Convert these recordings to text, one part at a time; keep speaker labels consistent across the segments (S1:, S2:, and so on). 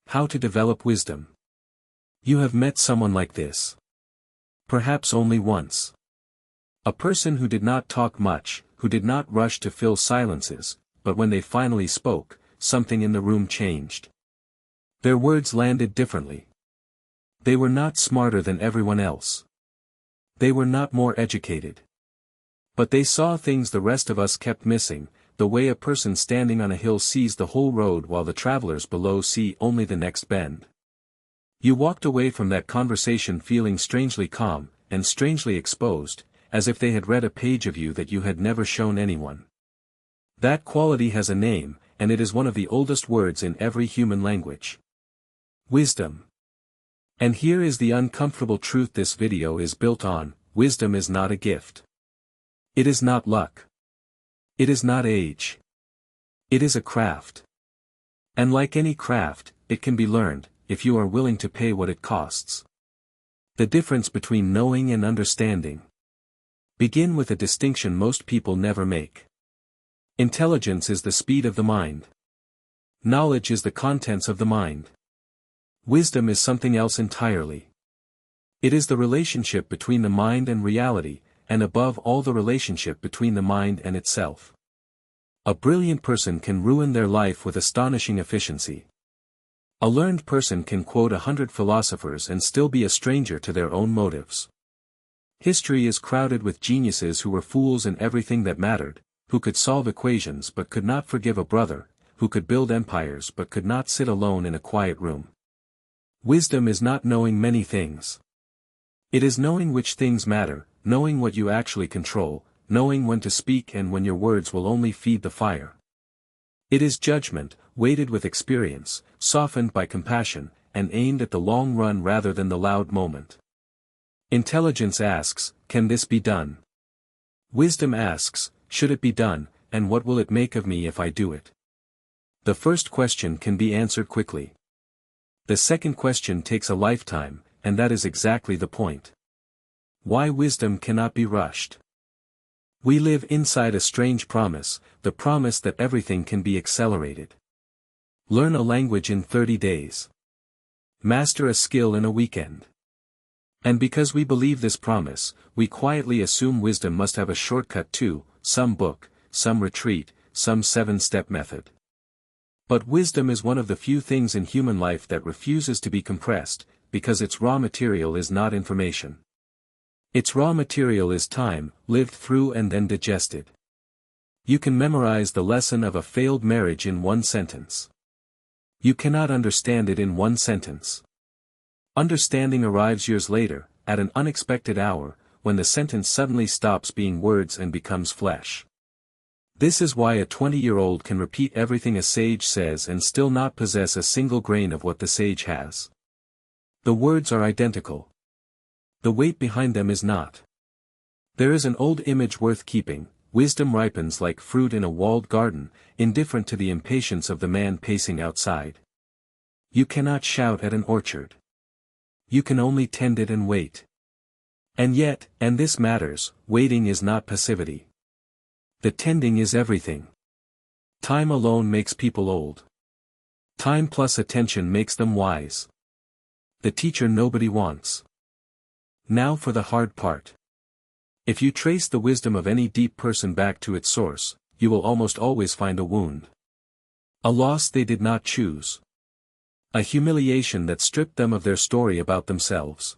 S1: How to develop wisdom. You have met someone like this. Perhaps only once. A person who did not talk much, who did not rush to fill silences, but when they finally spoke, something in the room changed. Their words landed differently. They were not smarter than everyone else. They were not more educated. But they saw things the rest of us kept missing, the way a person standing on a hill sees the whole road while the travelers below see only the next bend. You walked away from that conversation feeling strangely calm, and strangely exposed, as if they had read a page of you that you had never shown anyone. That quality has a name, and it is one of the oldest words in every human language. Wisdom. And here is the uncomfortable truth this video is built on: wisdom is not a gift. It is not luck. It is not age. It is a craft. And like any craft, it can be learned, if you are willing to pay what it costs. The difference between knowing and understanding. Begin with a distinction most people never make. Intelligence is the speed of the mind. Knowledge is the contents of the mind. Wisdom is something else entirely. It is the relationship between the mind and reality, and above all the relationship between the mind and itself. A brilliant person can ruin their life with astonishing efficiency. A learned person can quote 100 philosophers and still be a stranger to their own motives. History is crowded with geniuses who were fools in everything that mattered, who could solve equations but could not forgive a brother, who could build empires but could not sit alone in a quiet room. Wisdom is not knowing many things. It is knowing which things matter, knowing what you actually control, knowing when to speak and when your words will only feed the fire. It is judgment, weighted with experience, softened by compassion, and aimed at the long run rather than the loud moment. Intelligence asks, can this be done? Wisdom asks, should it be done, and what will it make of me if I do it? The first question can be answered quickly. The second question takes a lifetime, and that is exactly the point. Why wisdom cannot be rushed. We live inside a strange promise, the promise that everything can be accelerated. Learn a language in 30 days. Master a skill in a weekend. And because we believe this promise, we quietly assume wisdom must have a shortcut too, some book, some retreat, some 7-step method. But wisdom is one of the few things in human life that refuses to be compressed, because its raw material is not information. Its raw material is time, lived through and then digested. You can memorize the lesson of a failed marriage in one sentence. You cannot understand it in one sentence. Understanding arrives years later, at an unexpected hour, when the sentence suddenly stops being words and becomes flesh. This is why a 20-year-old can repeat everything a sage says and still not possess a single grain of what the sage has. The words are identical. The weight behind them is not. There is an old image worth keeping: wisdom ripens like fruit in a walled garden, indifferent to the impatience of the man pacing outside. You cannot shout at an orchard. You can only tend it and wait. And yet, and this matters, waiting is not passivity. The tending is everything. Time alone makes people old. Time plus attention makes them wise. The teacher nobody wants. Now for the hard part. If you trace the wisdom of any deep person back to its source, you will almost always find a wound. A loss they did not choose. A humiliation that stripped them of their story about themselves.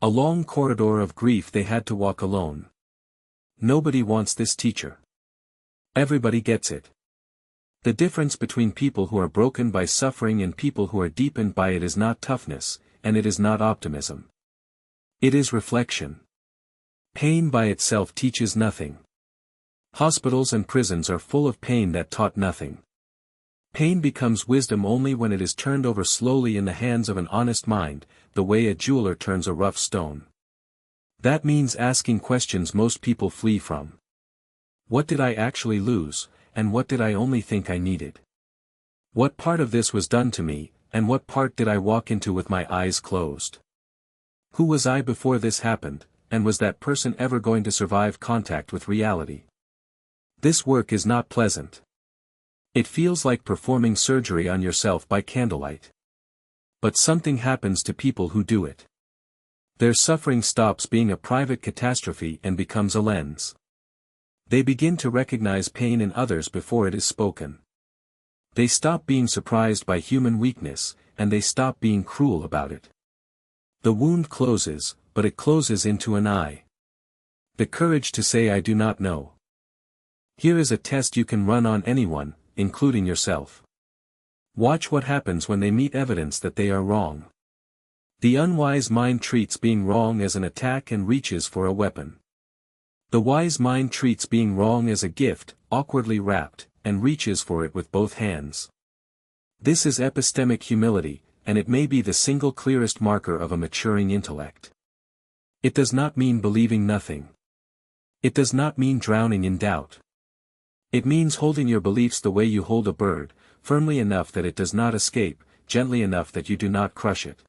S1: A long corridor of grief they had to walk alone. Nobody wants this teacher. Everybody gets it. The difference between people who are broken by suffering and people who are deepened by it is not toughness, and it is not optimism. It is reflection. Pain by itself teaches nothing. Hospitals and prisons are full of pain that taught nothing. Pain becomes wisdom only when it is turned over slowly in the hands of an honest mind, the way a jeweler turns a rough stone. That means asking questions most people flee from. What did I actually lose, and what did I only think I needed? What part of this was done to me, and what part did I walk into with my eyes closed? Who was I before this happened, and was that person ever going to survive contact with reality? This work is not pleasant. It feels like performing surgery on yourself by candlelight. But something happens to people who do it. Their suffering stops being a private catastrophe and becomes a lens. They begin to recognize pain in others before it is spoken. They stop being surprised by human weakness, and they stop being cruel about it. The wound closes, but it closes into an eye. The courage to say I do not know. Here is a test you can run on anyone, including yourself. Watch what happens when they meet evidence that they are wrong. The unwise mind treats being wrong as an attack and reaches for a weapon. The wise mind treats being wrong as a gift, awkwardly wrapped, and reaches for it with both hands. This is epistemic humility, and it may be the single clearest marker of a maturing intellect. It does not mean believing nothing. It does not mean drowning in doubt. It means holding your beliefs the way you hold a bird, firmly enough that it does not escape, gently enough that you do not crush it.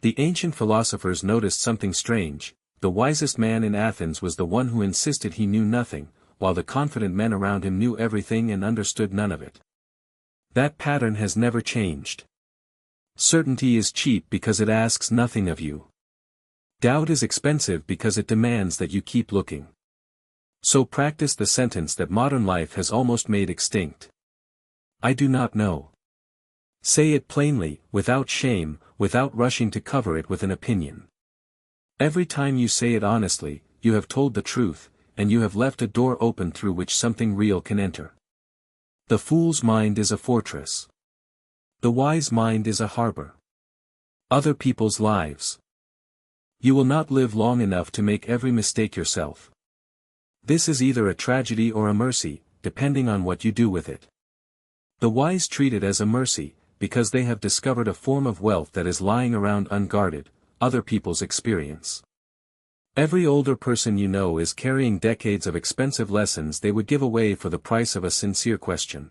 S1: The ancient philosophers noticed something strange. The wisest man in Athens was the one who insisted he knew nothing, while the confident men around him knew everything and understood none of it. That pattern has never changed. Certainty is cheap because it asks nothing of you. Doubt is expensive because it demands that you keep looking. So practice the sentence that modern life has almost made extinct. I do not know. Say it plainly, without shame, without rushing to cover it with an opinion. Every time you say it honestly, you have told the truth, and you have left a door open through which something real can enter. The fool's mind is a fortress. The wise mind is a harbor. Other people's lives. You will not live long enough to make every mistake yourself. This is either a tragedy or a mercy, depending on what you do with it. The wise treat it as a mercy, because they have discovered a form of wealth that is lying around unguarded, other people's experience. Every older person you know is carrying decades of expensive lessons they would give away for the price of a sincere question.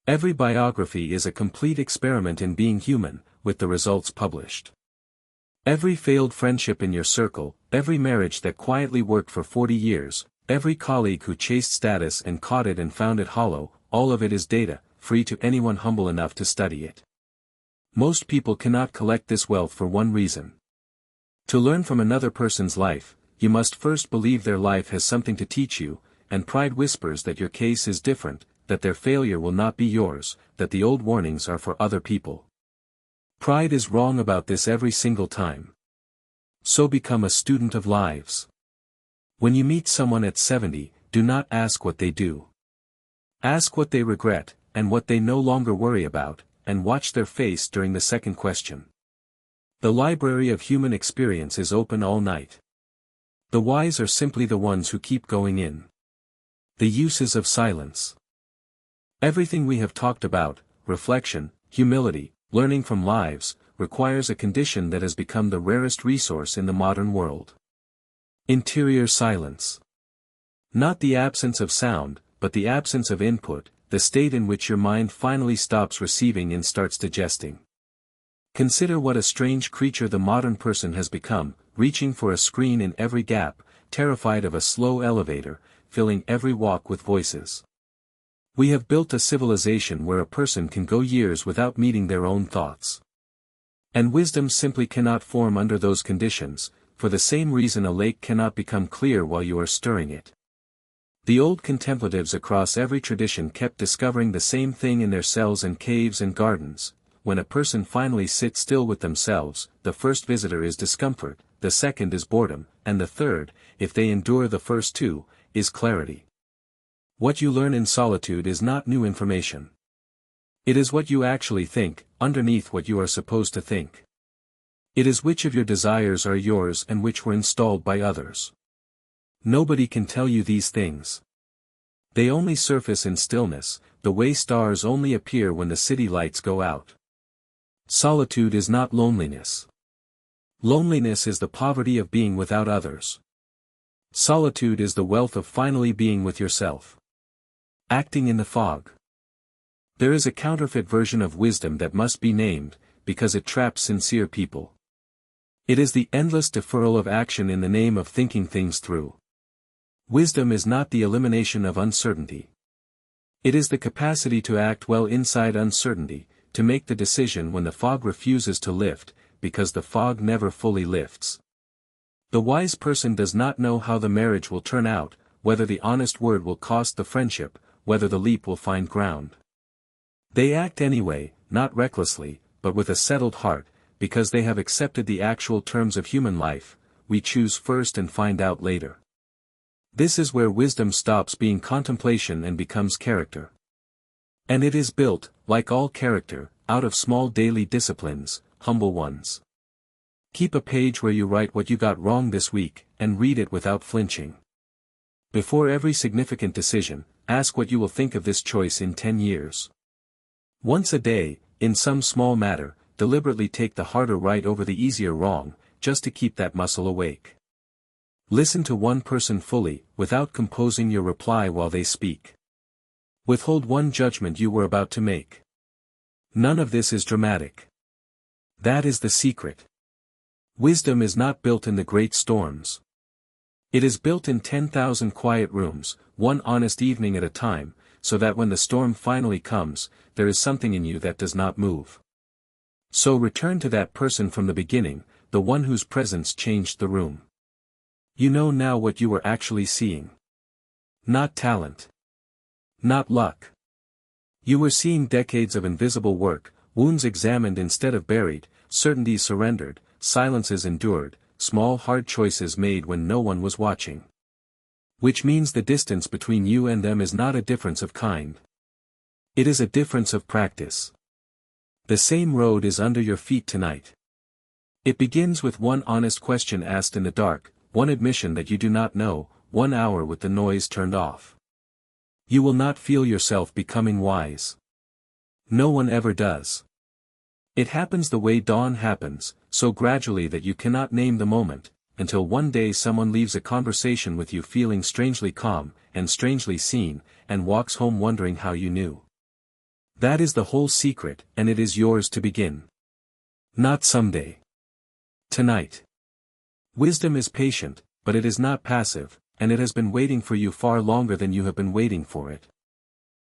S1: Every biography is a complete experiment in being human, with the results published. Every failed friendship in your circle, every marriage that quietly worked for 40 years, every colleague who chased status and caught it and found it hollow, all of it is data, free to anyone humble enough to study it. Most people cannot collect this wealth for one reason. To learn from another person's life, you must first believe their life has something to teach you, and pride whispers that your case is different, that their failure will not be yours, that the old warnings are for other people. Pride is wrong about this every single time. So become a student of lives. When you meet someone at 70, do not ask what they do. Ask what they regret, and what they no longer worry about, and watch their face during the second question. The library of human experience is open all night. The wise are simply the ones who keep going in. The uses of silence. Everything we have talked about, reflection, humility, learning from lives, requires a condition that has become the rarest resource in the modern world. Interior silence. Not the absence of sound, but the absence of input, the state in which your mind finally stops receiving and starts digesting. Consider what a strange creature the modern person has become, reaching for a screen in every gap, terrified of a slow elevator, filling every walk with voices. We have built a civilization where a person can go years without meeting their own thoughts. And wisdom simply cannot form under those conditions, for the same reason a lake cannot become clear while you are stirring it. The old contemplatives across every tradition kept discovering the same thing in their cells and caves and gardens. When a person finally sits still with themselves, the first visitor is discomfort, the second is boredom, and the third, if they endure the first two, is clarity. What you learn in solitude is not new information. It is what you actually think, underneath what you are supposed to think. It is which of your desires are yours and which were installed by others. Nobody can tell you these things. They only surface in stillness, the way stars only appear when the city lights go out. Solitude is not loneliness. Loneliness is the poverty of being without others. Solitude is the wealth of finally being with yourself. Acting in the fog. There is a counterfeit version of wisdom that must be named, because it traps sincere people. It is the endless deferral of action in the name of thinking things through. Wisdom is not the elimination of uncertainty. It is the capacity to act well inside uncertainty, to make the decision when the fog refuses to lift, because the fog never fully lifts. The wise person does not know how the marriage will turn out, whether the honest word will cost the friendship, whether the leap will find ground. They act anyway, not recklessly, but with a settled heart, because they have accepted the actual terms of human life. We choose first and find out later. This is where wisdom stops being contemplation and becomes character. And it is built, like all character, out of small daily disciplines, humble ones. Keep a page where you write what you got wrong this week, and read it without flinching. Before every significant decision, ask what you will think of this choice in 10 years. Once a day, in some small matter, deliberately take the harder right over the easier wrong, just to keep that muscle awake. Listen to one person fully, without composing your reply while they speak. Withhold one judgment you were about to make. None of this is dramatic. That is the secret. Wisdom is not built in the great storms. It is built in 10,000 quiet rooms, one honest evening at a time, so that when the storm finally comes, there is something in you that does not move. So return to that person from the beginning, the one whose presence changed the room. You know now what you were actually seeing. Not talent. Not luck. You were seeing decades of invisible work, wounds examined instead of buried, certainties surrendered, silences endured, small hard choices made when no one was watching. Which means the distance between you and them is not a difference of kind. It is a difference of practice. The same road is under your feet tonight. It begins with one honest question asked in the dark, one admission that you do not know, 1 hour with the noise turned off. You will not feel yourself becoming wise. No one ever does. It happens the way dawn happens, so gradually that you cannot name the moment, until one day someone leaves a conversation with you feeling strangely calm, and strangely seen, and walks home wondering how you knew. That is the whole secret, and it is yours to begin. Not someday. Tonight. Wisdom is patient, but it is not passive, and it has been waiting for you far longer than you have been waiting for it.